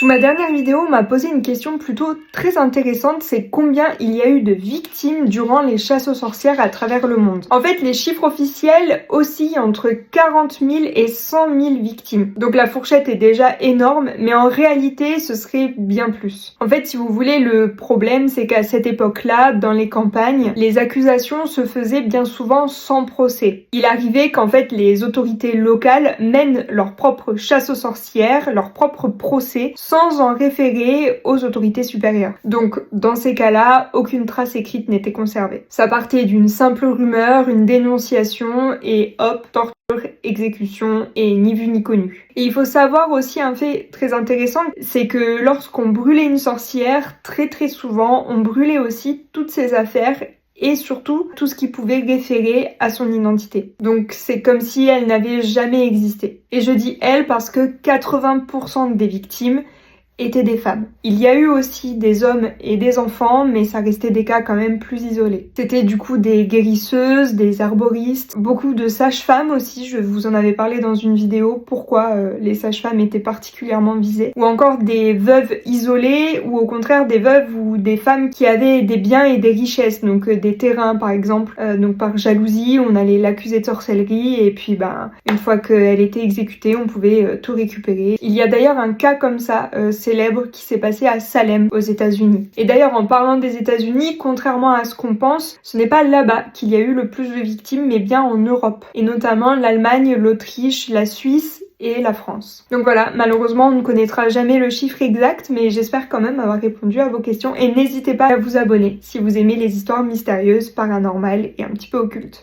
Sous ma dernière vidéo, on m'a posé une question plutôt très intéressante, c'est combien il y a eu de victimes durant les chasses aux sorcières à travers le monde. En fait, les chiffres officiels oscillent entre 40 000 et 100 000 victimes. Donc la fourchette est déjà énorme, mais en réalité, ce serait bien plus. En fait, si vous voulez, le problème, c'est qu'à cette époque-là, dans les campagnes, les accusations se faisaient bien souvent sans procès. Il arrivait qu'en fait, les autorités locales mènent leur propre chasse aux sorcières, leur propre procès, sans en référer aux autorités supérieures. Donc, dans ces cas-là, aucune trace écrite n'était conservée. Ça partait d'une simple rumeur, une dénonciation, et hop, torture, exécution, et ni vu ni connu. Et il faut savoir aussi un fait très intéressant, c'est que lorsqu'on brûlait une sorcière, très souvent, on brûlait aussi toutes ses affaires, et surtout tout ce qui pouvait référer à son identité. Donc c'est comme si elle n'avait jamais existé. Et je dis elle parce que 80% des victimes étaient des femmes. Il y a eu aussi des hommes et des enfants, mais ça restait des cas quand même plus isolés. C'était du coup des guérisseuses, des herboristes, beaucoup de sages-femmes aussi, je vous en avais parlé dans une vidéo, pourquoi les sages-femmes étaient particulièrement visées, ou encore des veuves isolées, ou au contraire des veuves ou des femmes qui avaient des biens et des richesses, donc des terrains par exemple, donc par jalousie, on allait l'accuser de sorcellerie, et puis une fois qu'elle était exécutée, on pouvait tout récupérer. Il y a d'ailleurs un cas comme ça, célèbre qui s'est passé à Salem aux États-Unis. Et d'ailleurs, en parlant des États-Unis, contrairement à ce qu'on pense, ce n'est pas là-bas qu'il y a eu le plus de victimes, mais bien en Europe. Et notamment l'Allemagne, l'Autriche, la Suisse et la France. Donc voilà, malheureusement, on ne connaîtra jamais le chiffre exact, mais j'espère quand même avoir répondu à vos questions. Et n'hésitez pas à vous abonner si vous aimez les histoires mystérieuses, paranormales et un petit peu occultes.